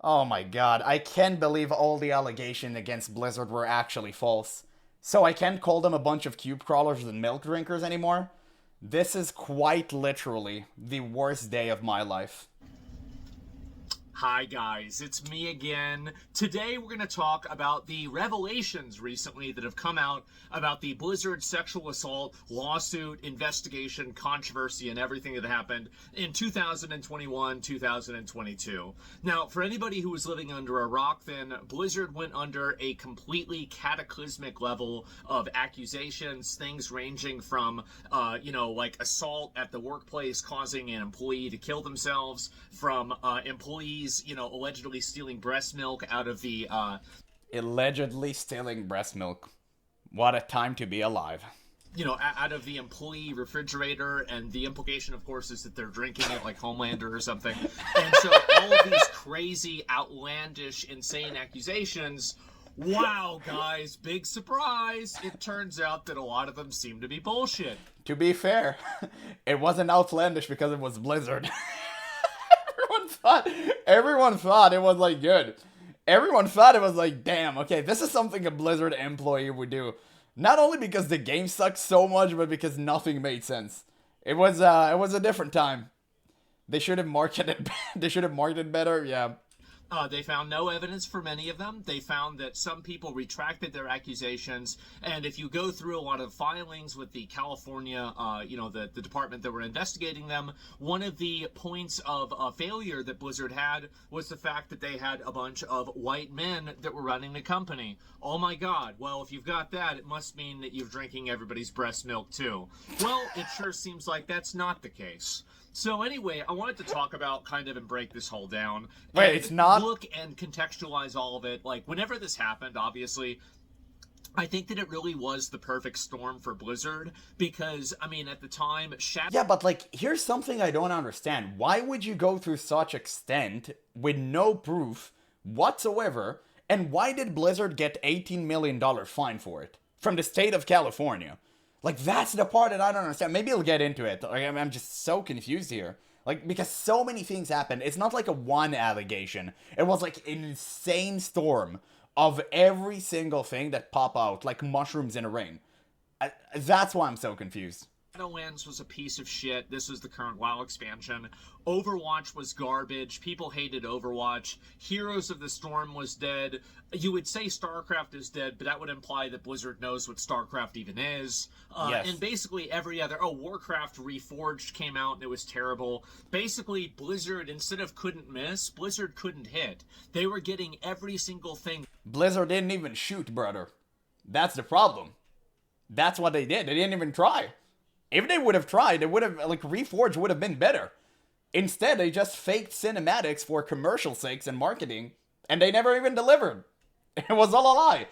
Oh my god, I can't believe all the allegations against Blizzard were actually false. So I can't call them a bunch of cube crawlers and milk drinkers anymore? This is quite literally the worst day of my life. Hi, guys, it's me again. Today, we're going to talk about the revelations recently that have come out about the Blizzard sexual assault lawsuit, investigation, controversy, and everything that happened in 2021, 2022. Now, for anybody who was living under a rock, then Blizzard went under a completely cataclysmic level of accusations, things ranging from, like assault at the workplace causing an employee to kill themselves, from employees allegedly stealing breast milk out of the Allegedly stealing breast milk. What a time to be alive. out of the employee refrigerator, and the implication, of course, is that they're drinking it like Homelander or something. And so all of these crazy, outlandish, insane accusations. Wow, guys, big surprise. It turns out that a lot of them seem to be bullshit. To be fair, it wasn't outlandish because it was Blizzard. everyone thought it was like good. Everyone thought it was like, damn, okay, this is something a Blizzard employee would do. Not only because the game sucked so much, but because nothing made sense. It was a different time. They should have marketed they should have marketed better, yeah. They found no evidence for many of them. They found that some people retracted their accusations. And if you go through a lot of filings with the California, the department that were investigating them, one of the points of failure that Blizzard had was the fact that they had a bunch of white men that were running the company. Oh my God. Well, if you've got that, it must mean that you're drinking everybody's breast milk too. Well, it sure seems like that's not the case. So anyway, I wanted to talk about kind of and break this whole down. Wait, it's not? Look and contextualize all of it. Like, whenever this happened, obviously, I think that it really was the perfect storm for Blizzard because, I mean, at the time, Yeah, but like, here's something I don't understand. Why would you go through such extent with no proof whatsoever? And why did Blizzard get $18 million fine for it? From the state of California. Like, that's the part that I don't understand. Maybe I'll get into it. Like, I'm just so confused here. Like, because so many things happened. It's not like a one allegation. It was like an insane storm of every single thing that pop out, like mushrooms in a rain. That's why I'm so confused. Shadowlands was a piece of shit. This was the current WoW expansion. Overwatch was garbage. People hated Overwatch. Heroes of the Storm was dead. You would say StarCraft is dead, but that would imply that Blizzard knows what StarCraft even is. Yes. And basically every other... Oh, Warcraft Reforged came out and it was terrible. Basically, Blizzard, instead of couldn't miss, Blizzard couldn't hit. They were getting every single thing. Blizzard didn't even shoot, brother. That's the problem. That's what they did. They didn't even try. If they would have tried, they would have, like, Reforged would have been better. Instead, they just faked cinematics for commercial sakes and marketing, and they never even delivered. It was all a lie.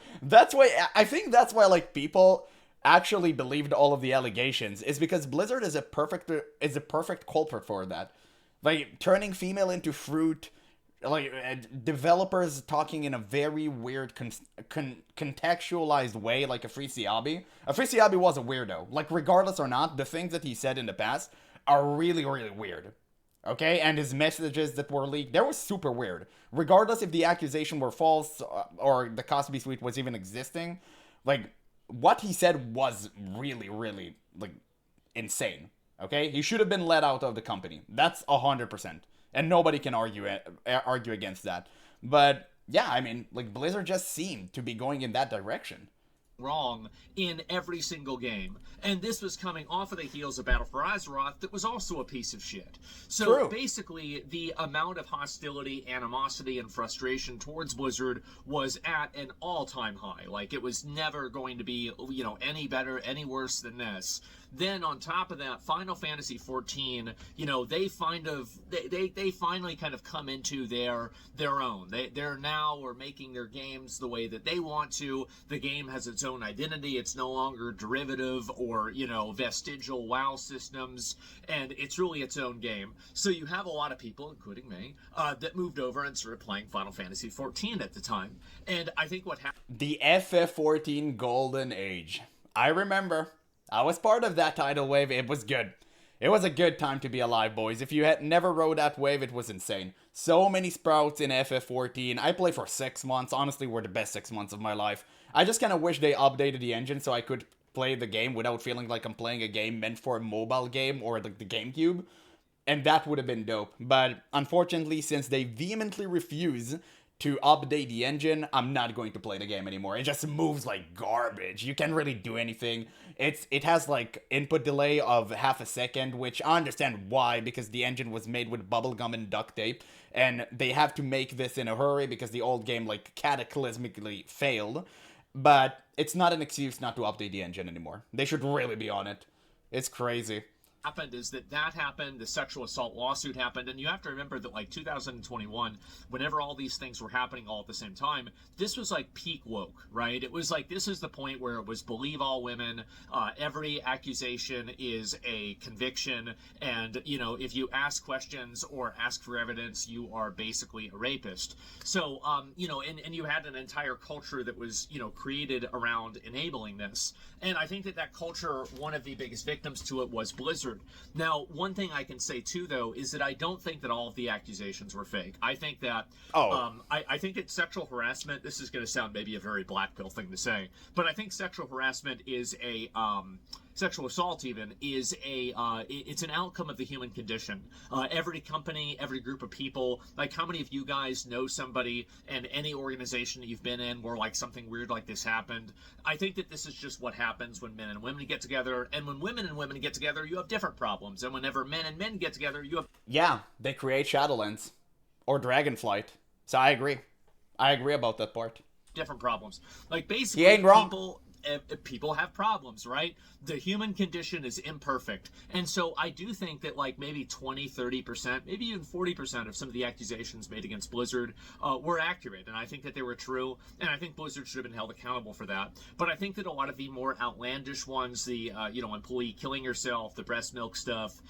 I think that's why, like, people actually believed all of the allegations, is because Blizzard is a perfect culprit for that. Like, turning female into fruit, like, developers talking in a very weird contextualized way, like a Free Siabi. A Free Siabi was a weirdo. Like, regardless or not, the things that he said in the past are really, really weird. Okay? And his messages that were leaked, they were super weird. Regardless if the accusation were false or the Cosby Suite was even existing, like, what he said was really, really, like, insane. Okay? He should have been let out of the company. That's 100%. And nobody can argue against that. But yeah, I mean, like, Blizzard just seemed to be going in that direction. Wrong in every single game. And this was coming off of the heels of Battle for Azeroth that was also a piece of shit. So True. basically, the amount of hostility, animosity, and frustration towards Blizzard was at an all-time high. Like, it was never going to be, any better, any worse than this. Then on top of that, Final Fantasy XIV, they finally kind of come into their own. They're now making their games the way that they want to. The game has its own identity. It's no longer derivative or, vestigial WoW systems, and it's really its own game. So you have a lot of people, including me, that moved over and started playing Final Fantasy XIV at the time. And I think what happened... The FF14 Golden Age. I remember. I was part of that tidal wave. It was good. It was a good time to be alive, boys. If you had never rode that wave, it was insane. So many sprouts in FF14. I played for 6 months. Honestly, were the best 6 months of my life. I just kind of wish they updated the engine so I could play the game without feeling like I'm playing a game meant for a mobile game or like the GameCube. And that would have been dope. But unfortunately, since they vehemently refuse to update the engine, I'm not going to play the game anymore. It just moves like garbage. You can't really do anything. It has like input delay of half a second, which I understand why, because the engine was made with bubblegum and duct tape, and they have to make this in a hurry because the old game like cataclysmically failed. But it's not an excuse not to update the engine anymore. They should really be on it. It's crazy. Happened is that happened, the sexual assault lawsuit happened, and you have to remember that like 2021, whenever all these things were happening all at the same time, this was like peak woke, right? It was like, this is the point where it was believe all women, every accusation is a conviction, and you know, if you ask questions or ask for evidence, you are basically a rapist. So you know, and you had an entire culture that was, you know, created around enabling this, and I think that culture, one of the biggest victims to it was Blizzard. Now, one thing I can say too, though, is that I don't think that all of the accusations were fake. I think that I think that sexual harassment. This is going to sound maybe a very black pill thing to say, but I think sexual harassment is a sexual assault even is it's an outcome of the human condition. Every company, every group of people, like how many of you guys know somebody and any organization that you've been in where like something weird like this happened? I think that this is just what happens when men and women get together, and when women and women get together, you have different problems, and whenever men and men get together, you have... Yeah, they create Shadowlands or Dragonflight. So I agree about that part. Different problems. Like basically, he ain't wrong. People have problems, right? The human condition is imperfect. And so I do think that like maybe 20, 30%, maybe even 40% of some of the accusations made against Blizzard were accurate. And I think that they were true. And I think Blizzard should have been held accountable for that. But I think that a lot of the more outlandish ones, the, you know, employee killing herself, the breast milk stuff,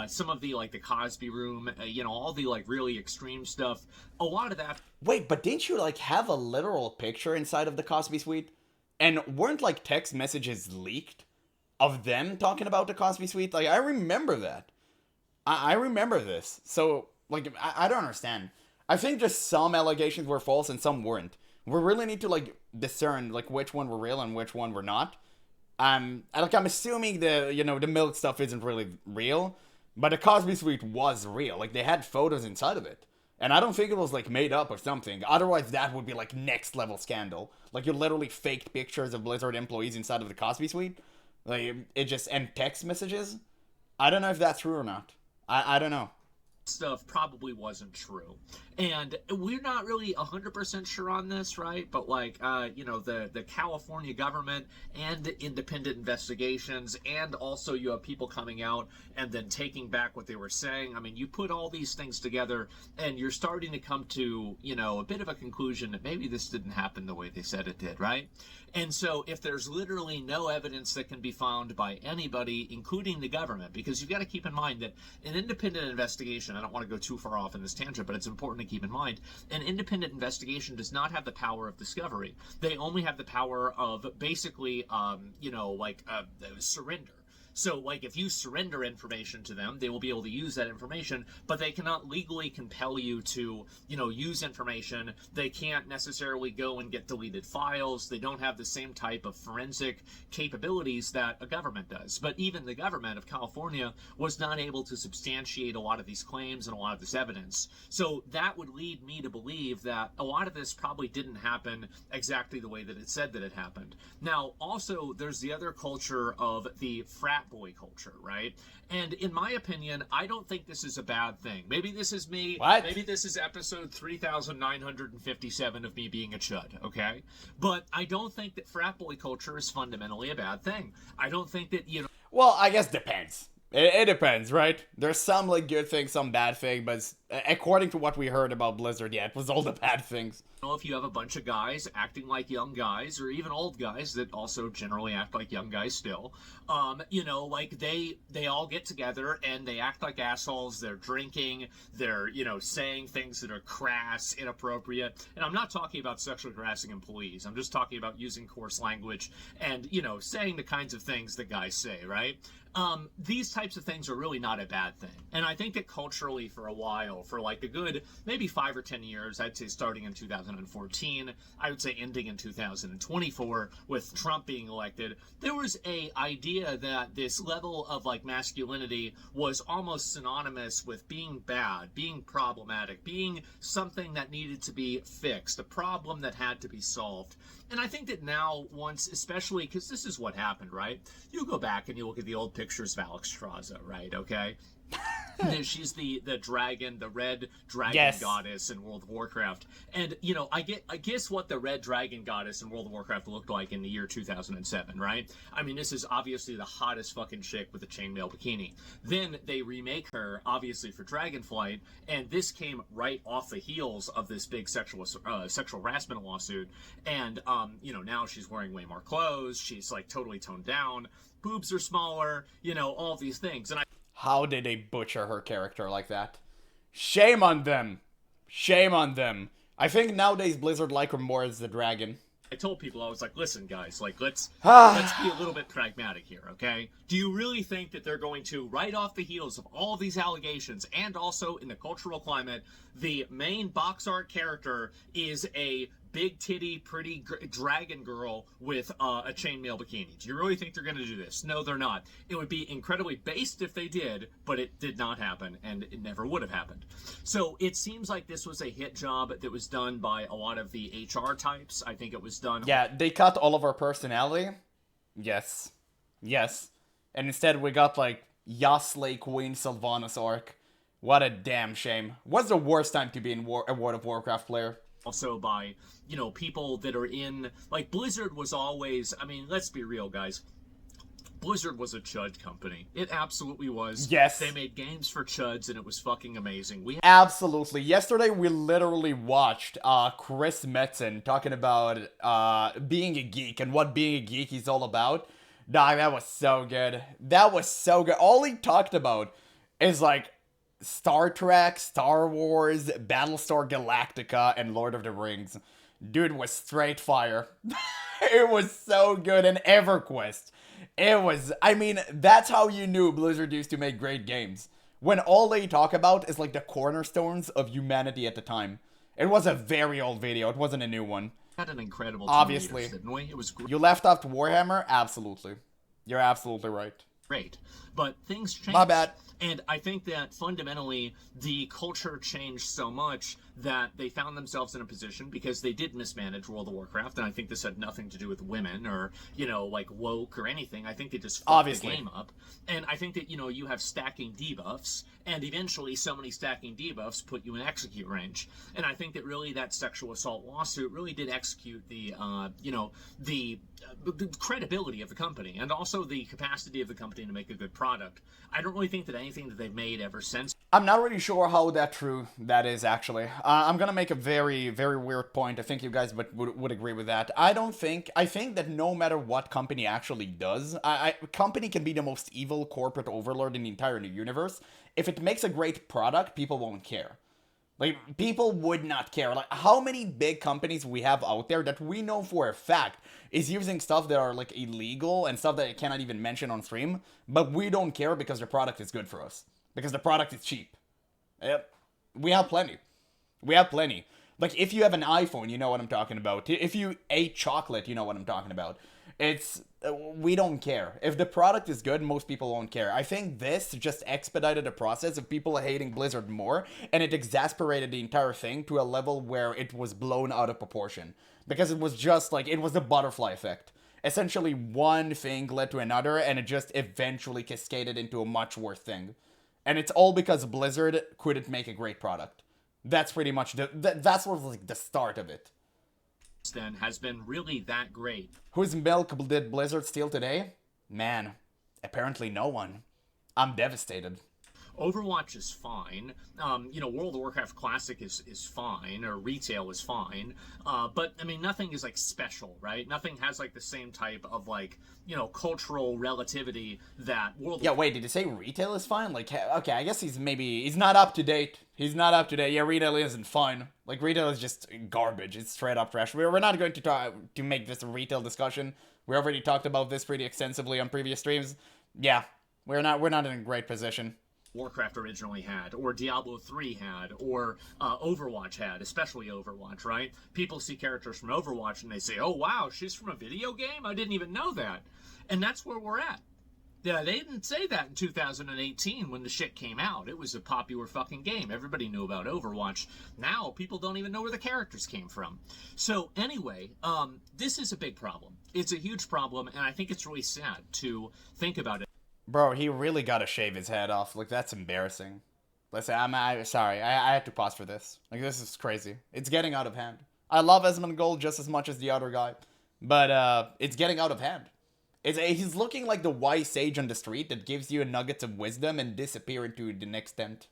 some of the like the Cosby room, you know, all the like really extreme stuff, a lot of that. Wait, but didn't you like have a literal picture inside of the Cosby suite? And weren't like text messages leaked of them talking about the Cosby suite? Like, I remember that. I remember this. So, like, I don't understand. I think just some allegations were false and some weren't. We really need to, like, discern, like, which one were real and which one were not. I'm assuming the milk stuff isn't really real, but the Cosby suite was real. Like, they had photos inside of it. And I don't think it was, like, made up or something. Otherwise, that would be, like, next-level scandal. Like, you literally faked pictures of Blizzard employees inside of the Cosby suite. Like, it just... And text messages? I don't know if that's true or not. I don't know. Stuff probably wasn't true, and we're not really 100% sure on this, right? But like you know, the California government and independent investigations, and also you have people coming out and then taking back what they were saying. I mean, you put all these things together and you're starting to come to, you know, a bit of a conclusion that maybe this didn't happen the way they said it did, right? And so if there's literally no evidence that can be found by anybody, including the government, because you've got to keep in mind that an independent investigation, I don't want to go too far off in this tangent, but it's important to keep in mind, an independent investigation does not have the power of discovery. They only have the power of basically, you know, like surrender. So, like, if you surrender information to them, they will be able to use that information, but they cannot legally compel you to, you know, use information. They can't necessarily go and get deleted files. They don't have the same type of forensic capabilities that a government does. But even the government of California was not able to substantiate a lot of these claims and a lot of this evidence. So that would lead me to believe that a lot of this probably didn't happen exactly the way that it said that it happened. Now, also, there's the other culture of the frat boy culture, right? And in my opinion, I don't think this is a bad thing. Maybe this is me. What? Maybe this is episode 3,957 of me being a chud, okay? But I don't think that frat boy culture is fundamentally a bad thing. I don't think that, you know... Well, I guess depends. It depends, right? There's some, like, good thing, some bad thing, but According to what we heard about Blizzard, yeah, it was all the bad things. If you have a bunch of guys acting like young guys, or even old guys that also generally act like young guys still, like they all get together and they act like assholes. They're drinking, they're saying things that are crass, inappropriate, and I'm not talking about sexually harassing employees. I'm just talking about using coarse language and saying the kinds of things that guys say, right? These types of things are really not a bad thing. And I think that culturally for a while, for like a good maybe 5 or 10 years, I'd say starting in 2014, I would say ending in 2024 with Trump being elected, there was a idea that this level of like masculinity was almost synonymous with being bad, being problematic, being something that needed to be fixed, a problem that had to be solved. And I think that now, once, especially because this is what happened, right? You go back and you look at the old pictures of Alex Straza, right? Okay. She's the dragon, the red dragon goddess in World of Warcraft. And, I guess what the red dragon goddess in World of Warcraft looked like in the year 2007, right? I mean, this is obviously the hottest fucking chick with a chainmail bikini. Then they remake her, obviously, for Dragonflight, and this came right off the heels of this big sexual harassment lawsuit. And, now she's wearing way more clothes. She's, like, totally toned down. Boobs are smaller, all these things. And How did they butcher her character like that? Shame on them. Shame on them. I think nowadays Blizzard like her more as the dragon. I told people, I was like, listen, guys, like, let's be a little bit pragmatic here, okay? Do you really think that they're going to, right off the heels of all of these allegations, and also in the cultural climate, the main box art character is a big titty, pretty dragon girl with a chainmail bikini? Do you really think they're going to do this? No, they're not. It would be incredibly based if they did, but it did not happen, and it never would have happened. So it seems like this was a hit job that was done by a lot of the HR types. I think it was done... Yeah, they cut all of her personality. Yes. Yes. And instead we got, like, Yasle Queen Sylvanas arc. What a damn shame. What's the worst time to be a World of Warcraft player? Also by, people that are in... Like, Blizzard was always... I mean, let's be real, guys. Blizzard was a chud company. It absolutely was. Yes. They made games for chuds, and it was fucking amazing. Absolutely. Yesterday, we literally watched Chris Metzen talking about being a geek and what being a geek is all about. Dog, that was so good. That was so good. All he talked about is, like, Star Trek, Star Wars, Battlestar Galactica, and Lord of the Rings. Dude was straight fire. It was so good. And EverQuest. It was, I mean, that's how you knew Blizzard used to make great games. When all they talk about is like the cornerstones of humanity at the time. It was a very old video. It wasn't a new one. Had an incredible obviously. Years, didn't we? It was great. You left off Warhammer? Absolutely. You're absolutely right. Great. But things changed. My bad. And I think that fundamentally the culture changed so much that they found themselves in a position, because they did mismanage World of Warcraft, and I think this had nothing to do with women or, like woke or anything. I think they just fucked the game up. And I think that, you have stacking debuffs, and eventually so many stacking debuffs put you in execute range. And I think that really that sexual assault lawsuit really did execute the credibility of the company, and also the capacity of the company to make a good product. I don't really think that anything that they've made ever since... I'm not really sure how true that is, actually. I'm gonna make a very, very weird point. I think you guys would agree with that. I think that no matter what company actually does, company can be the most evil corporate overlord in the entire universe. If it makes a great product, people won't care. Like, people would not care. Like, how many big companies we have out there that we know for a fact is using stuff that are, like, illegal and stuff that I cannot even mention on stream, but we don't care because the product is good for us. Because the product is cheap. Yep. We have plenty. We have plenty. Like, if you have an iPhone, you know what I'm talking about. If you ate chocolate, you know what I'm talking about. We don't care. If the product is good, most people won't care. I think this just expedited the process of people hating Blizzard more, and it exasperated the entire thing to a level where it was blown out of proportion. Because it was just like, it was the butterfly effect. Essentially, one thing led to another, and it just eventually cascaded into a much worse thing. And it's all because Blizzard couldn't make a great product. That's pretty much that's what was like the start of it. Then has been really that great. Whose milk did Blizzard steal today? Man, apparently no one. I'm devastated. Overwatch is fine. World of Warcraft Classic is fine, or retail is fine. But I mean, nothing is like special, right? Nothing has like the same type of like cultural relativity that World of Yeah, wait, did you say retail is fine? Like, okay, I guess he's not up to date. He's not up to date. Yeah, retail isn't fine. Like, retail is just garbage. It's straight up trash. We're not going to try to make this a retail discussion. We already talked about this pretty extensively on previous streams. Yeah, we're not in a great position. Warcraft originally had, or Diablo 3 had, or Overwatch had, especially Overwatch, right? People see characters from Overwatch and they say, oh wow, she's from a video game? I didn't even know that. And that's where we're at. Yeah, they didn't say that in 2018 when the shit came out. It was a popular fucking game. Everybody knew about Overwatch. Now people don't even know where the characters came from. So anyway, this is a big problem. It's a huge problem, and I think it's really sad to think about it. Bro, he really gotta shave his head off. Like, that's embarrassing. Listen, sorry. I had to pause for this. Like, this is crazy. It's getting out of hand. I love Asmongold just as much as the other guy. But, it's getting out of hand. He's looking like the wise sage on the street that gives you nuggets of wisdom and disappear into the next tent.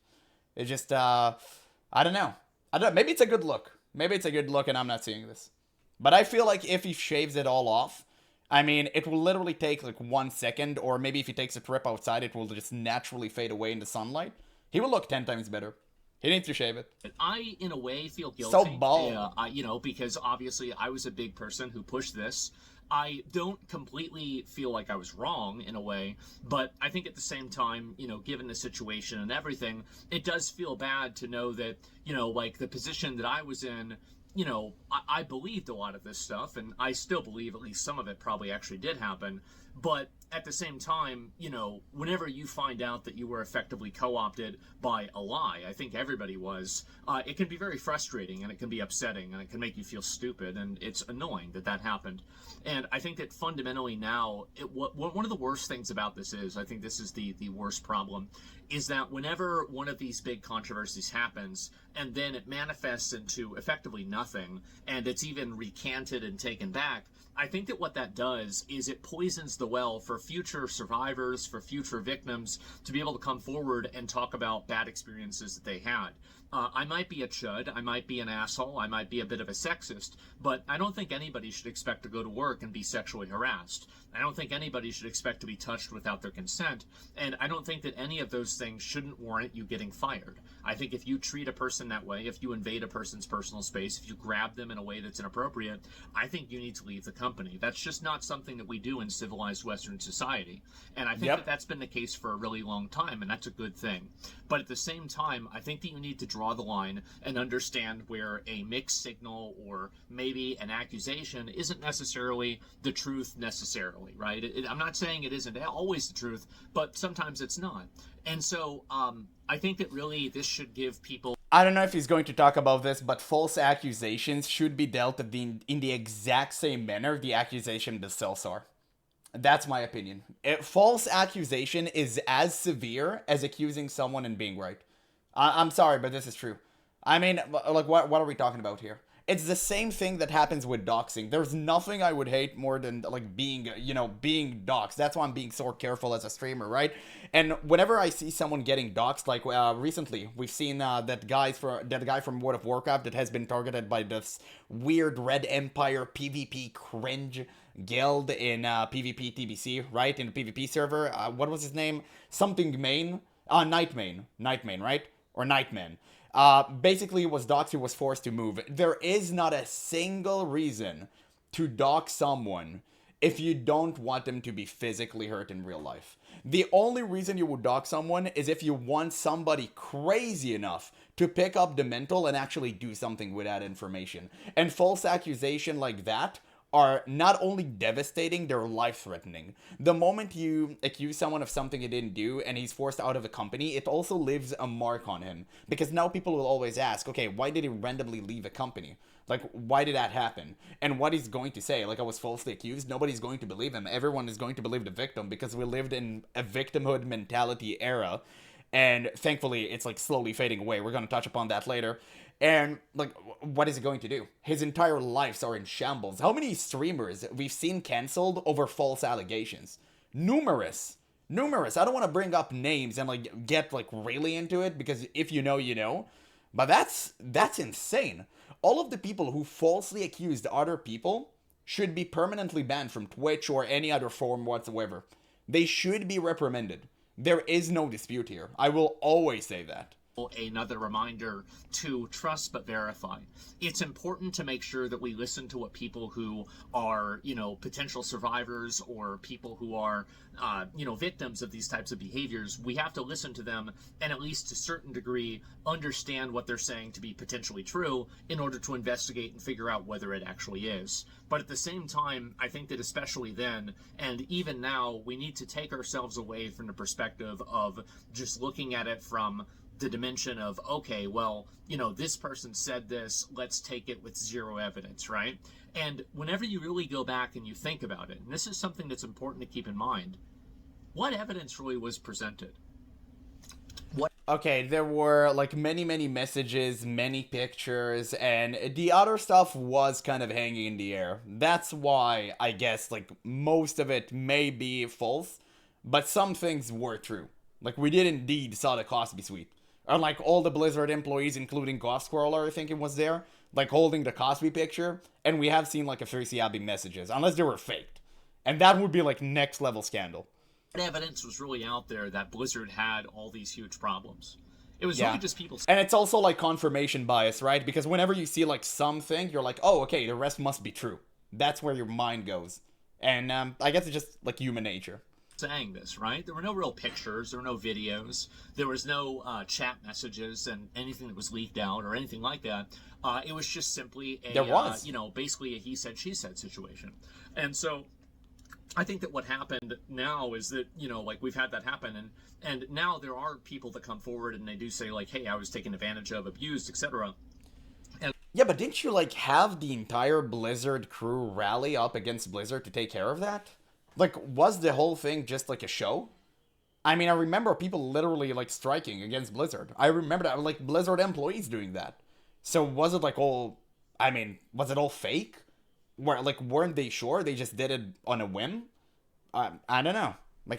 It's just, I don't know. Maybe it's a good look. Maybe it's a good look and I'm not seeing this. But I feel like if he shaves it all off, I mean, it will literally take like 1 second, or maybe if he takes a trip outside, it will just naturally fade away in the sunlight. He will look 10 times better. He needs to shave it. I, in a way, feel guilty. So bald. Because obviously I was a big person who pushed this. I don't completely feel like I was wrong in a way, but I think at the same time, given the situation and everything, it does feel bad to know that, like the position that I was in, I believed a lot of this stuff, and I still believe at least some of it probably actually did happen. But at the same time, whenever you find out that you were effectively co-opted by a lie, I think everybody was, it can be very frustrating and it can be upsetting and it can make you feel stupid, and it's annoying that that happened. And I think that fundamentally now, one of the worst things about this is, I think this is the worst problem, is that whenever one of these big controversies happens and then it manifests into effectively nothing and it's even recanted and taken back, I think that what that does is it poisons the well for future survivors, for future victims to be able to come forward and talk about bad experiences that they had. I might be a chud, I might be an asshole, I might be a bit of a sexist, but I don't think anybody should expect to go to work and be sexually harassed. I don't think anybody should expect to be touched without their consent, and I don't think that any of those things shouldn't warrant you getting fired. I think if you treat a person that way, if you invade a person's personal space, if you grab them in a way that's inappropriate, I think you need to leave the company. That's just not something that we do in civilized Western society. And I think that that's been the case for a really long time, and that's a good thing. But at the same time, I think that you need to draw the line and understand where a mixed signal or maybe an accusation isn't necessarily the truth necessarily, right? I'm not saying it isn't always the truth, but sometimes it's not. And so I think that really this should give people... I don't know if he's going to talk about this, but false accusations should be dealt in the exact same manner the accusation themselves are. That's my opinion. False accusation is as severe as accusing someone and being right. I'm sorry, but this is true. I mean, like, what are we talking about here? It's the same thing that happens with doxing. There's nothing I would hate more than, like, being doxed. That's why I'm being so careful as a streamer, right? And whenever I see someone getting doxed, like, recently, we've seen that guy from World of Warcraft that has been targeted by this weird Red Empire PvP cringe guild in PvP TBC, right? In the PvP server. What was his name? Something Main? Nightmane, right? Or Nightman. Basically was doxed, he was forced to move. There is not a single reason to dox someone if you don't want them to be physically hurt in real life. The only reason you would dox someone is if you want somebody crazy enough to pick up the mental and actually do something with that information. And false accusation like that are not only devastating, they're life-threatening. The moment you accuse someone of something he didn't do and he's forced out of the company, it also leaves a mark on him. Because now people will always ask, okay, why did he randomly leave a company? Like, why did that happen? And what he's going to say, like, I was falsely accused, nobody's going to believe him. Everyone is going to believe the victim because we lived in a victimhood mentality era. And thankfully, it's, like, slowly fading away. We're going to touch upon that later. And, like, what is he going to do? His entire lives are in shambles. How many streamers we've seen canceled over false allegations? Numerous. Numerous. I don't want to bring up names and like get like really into it because if you know, you know. But that's insane. All of the people who falsely accused other people should be permanently banned from Twitch or any other form whatsoever. They should be reprimanded. There is no dispute here. I will always say that. Another reminder to trust but verify. It's important to make sure that we listen to what people who are, potential survivors or people who are, victims of these types of behaviors. We have to listen to them and at least to a certain degree understand what they're saying to be potentially true in order to investigate and figure out whether it actually is. But at the same time, I think that especially then, and even now, we need to take ourselves away from the perspective of just looking at it from the dimension of, okay, well, this person said this, let's take it with zero evidence, right? And whenever you really go back and you think about it, and this is something that's important to keep in mind, what evidence really was presented? Okay, there were like many messages, many pictures, and the other stuff was kind of hanging in the air. That's why I guess like most of it may be false, but some things were true. Like we did indeed saw the Cosby suite. Unlike all the Blizzard employees, including Ghost Scroller, I think it was there, like holding the Cosby picture, and we have seen like a 3CB messages, unless they were faked. And that would be like next level scandal. Evidence was really out there that Blizzard had all these huge problems. It was really just people. And it's also like confirmation bias, right? Because whenever you see like something, you're like, oh, okay, the rest must be true. That's where your mind goes. And I guess it's just like human nature. Saying this, right? There were no real pictures, there were no videos, there was no chat messages and anything that was leaked out or anything like that. It was just simply basically a he said, she said situation. And so I think that what happened now is that, we've had that happen and now there are people that come forward and they do say like, hey, I was taken advantage of, abused, etc. Yeah, but didn't you like have the entire Blizzard crew rally up against Blizzard to take care of that? Like, was the whole thing just like a show? I mean, I remember people literally like striking against Blizzard. I remember that, like Blizzard employees doing that. So was it like all, was it all fake? Where like, weren't they sure? They just did it on a whim? I don't know.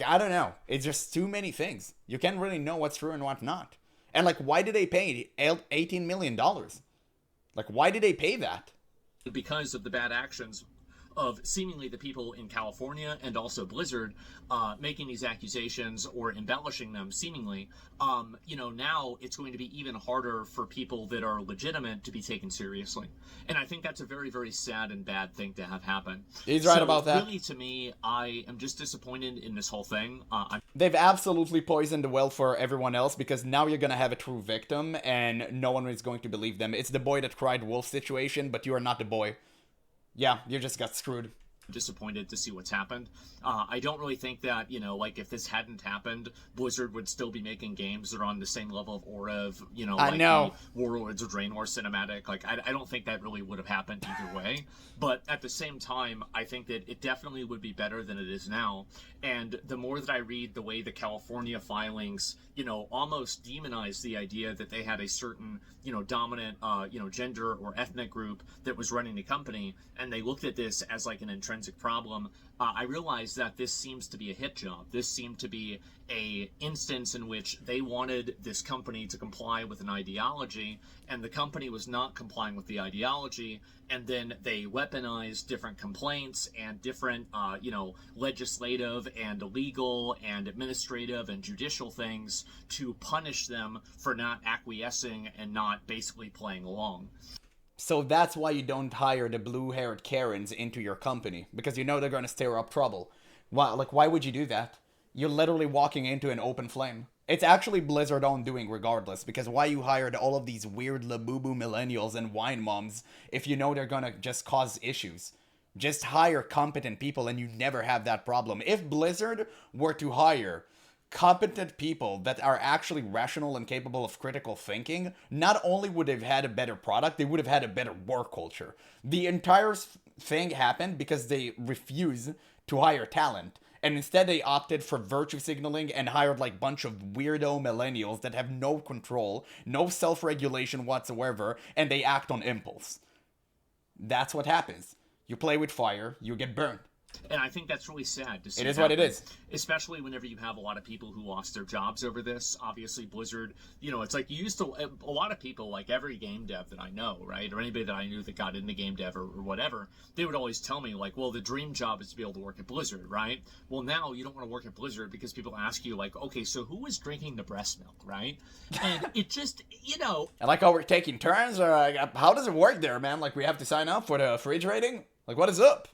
I don't know. It's just too many things. You can't really know what's true and what's not. And like, why did they pay $18 million? Like, why did they pay that? Because of the bad actions of seemingly the people in California and also Blizzard making these accusations or embellishing them seemingly, now it's going to be even harder for people that are legitimate to be taken seriously. And I think that's a very, very sad and bad thing to have happen. He's right about that. Really, to me, I am just disappointed in this whole thing. They've absolutely poisoned the well for everyone else because now you're going to have a true victim and no one is going to believe them. It's the boy that cried wolf situation, but you are not the boy. Yeah, you just got screwed. Disappointed to see what's happened. I don't really think that, if this hadn't happened, Blizzard would still be making games that are on the same level of aura of, the Warlords of Draenor cinematic. I don't think that really would have happened either way. But at the same time, I think that it definitely would be better than it is now. And the more that I read the way the California filings, almost demonize the idea that they had a certain, dominant, gender or ethnic group that was running the company, and they looked at this as like an intrinsic problem, I realized that this seems to be a hit job. This seemed to be a instance in which they wanted this company to comply with an ideology, and the company was not complying with the ideology, and then they weaponized different complaints and different, legislative and legal and administrative and judicial things to punish them for not acquiescing and not basically playing along. So that's why you don't hire the blue-haired Karens into your company, because you know they're going to stir up trouble. Why would you do that? You're literally walking into an open flame. It's actually Blizzard own doing regardless, because why you hired all of these weird labubu millennials and wine moms if you know they're going to just cause issues? Just hire competent people and you never have that problem. If Blizzard were to hire competent people that are actually rational and capable of critical thinking, not only would they've had a better product, they would have had a better work culture. The entire thing happened because they refused to hire talent, and instead they opted for virtue signaling and hired like a bunch of weirdo millennials that have no control, no self-regulation whatsoever, and they act on impulse. That's what happens. You play with fire, you get burned. And I think that's really sad to see. It is what it is. Especially whenever you have a lot of people who lost their jobs over this. Obviously, Blizzard, it's like you used to, a lot of people, like every game dev that I know, right, or anybody that I knew that got into game dev or whatever, they would always tell me, like, well, the dream job is to be able to work at Blizzard, right? Well, now you don't want to work at Blizzard because people ask you, like, okay, so who is drinking the breast milk, right? And it just, I like how we're taking turns, or how does it work there, man? Like, we have to sign up for the fridge rating? Like, what is up?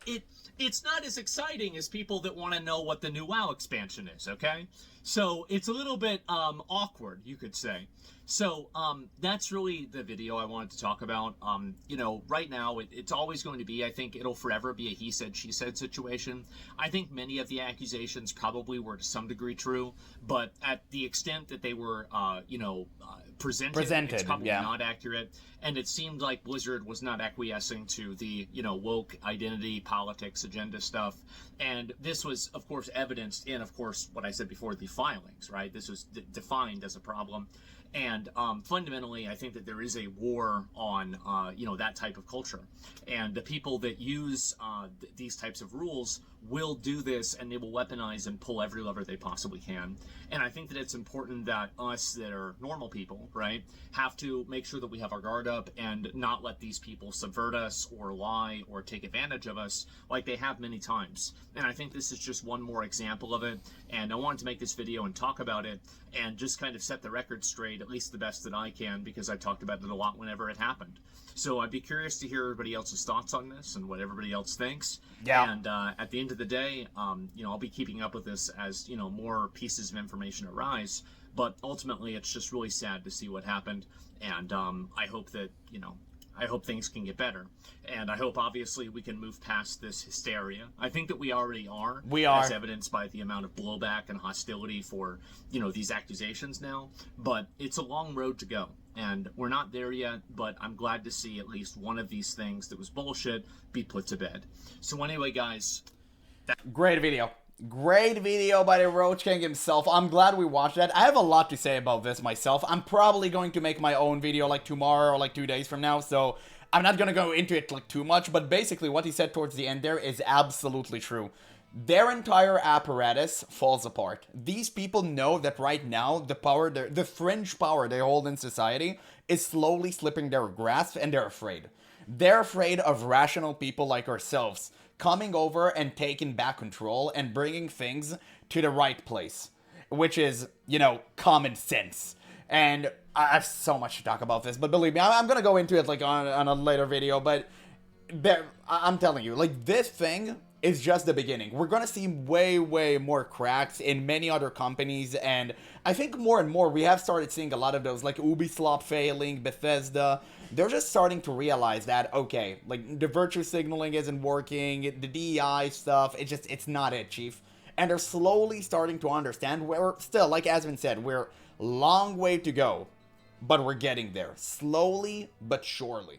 It's not as exciting as people that want to know what the new WoW expansion is, okay? So it's a little bit awkward, you could say. So that's really the video I wanted to talk about. Right now, it's always going to be, I think it'll forever be a he said, she said situation. I think many of the accusations probably were to some degree true, but at the extent that they were, presented, it's probably not accurate. And it seemed like Blizzard was not acquiescing to the, woke identity, politics, agenda stuff. And this was, of course, evidenced in, of course, what I said before, the filings, right? This was defined as a problem. And fundamentally, I think that there is a war on, that type of culture. And the people that use these types of rules will do this, and they will weaponize and pull every lever they possibly can. And I think that it's important that us that are normal people, right, have to make sure that we have our guard up and not let these people subvert us or lie or take advantage of us like they have many times. And I think this is just one more example of it. And I wanted to make this video and talk about it and just kind of set the record straight, at least the best that I can, because I talked about it a lot whenever it happened. So I'd be curious to hear everybody else's thoughts on this and what everybody else thinks. Yeah. And at the end of the day, I'll be keeping up with this as, more pieces of information arise. But ultimately, it's just really sad to see what happened. And I hope that, I hope things can get better. And I hope, obviously, we can move past this hysteria. I think that we already are. We are. As evidenced by the amount of blowback and hostility for, these accusations now. But it's a long road to go. And we're not there yet, but I'm glad to see at least one of these things that was bullshit be put to bed. So anyway, guys. Great video. Great video by the Roach King himself. I'm glad we watched that. I have a lot to say about this myself. I'm probably going to make my own video like tomorrow or like 2 days from now, so I'm not going to go into it like too much, but basically what he said towards the end there is absolutely true. Their entire apparatus falls apart. These people know that right now the power, the fringe power they hold in society is slowly slipping their grasp, and they're afraid. They're afraid of rational people like ourselves coming over and taking back control and bringing things to the right place, which is, common sense. And I have so much to talk about this, but believe me, I'm gonna go into it like on a later video, but I'm telling you, like, this thing is just the beginning. We're gonna see way more cracks in many other companies, and I think more and more we have started seeing a lot of those, like Ubisoft failing, Bethesda. They're just starting to realize that, okay, like, the virtue signaling isn't working, the DEI stuff, it's not it, chief. And they're slowly starting to understand. We're still, like Asmon said, we're long way to go, but we're getting there, slowly but surely.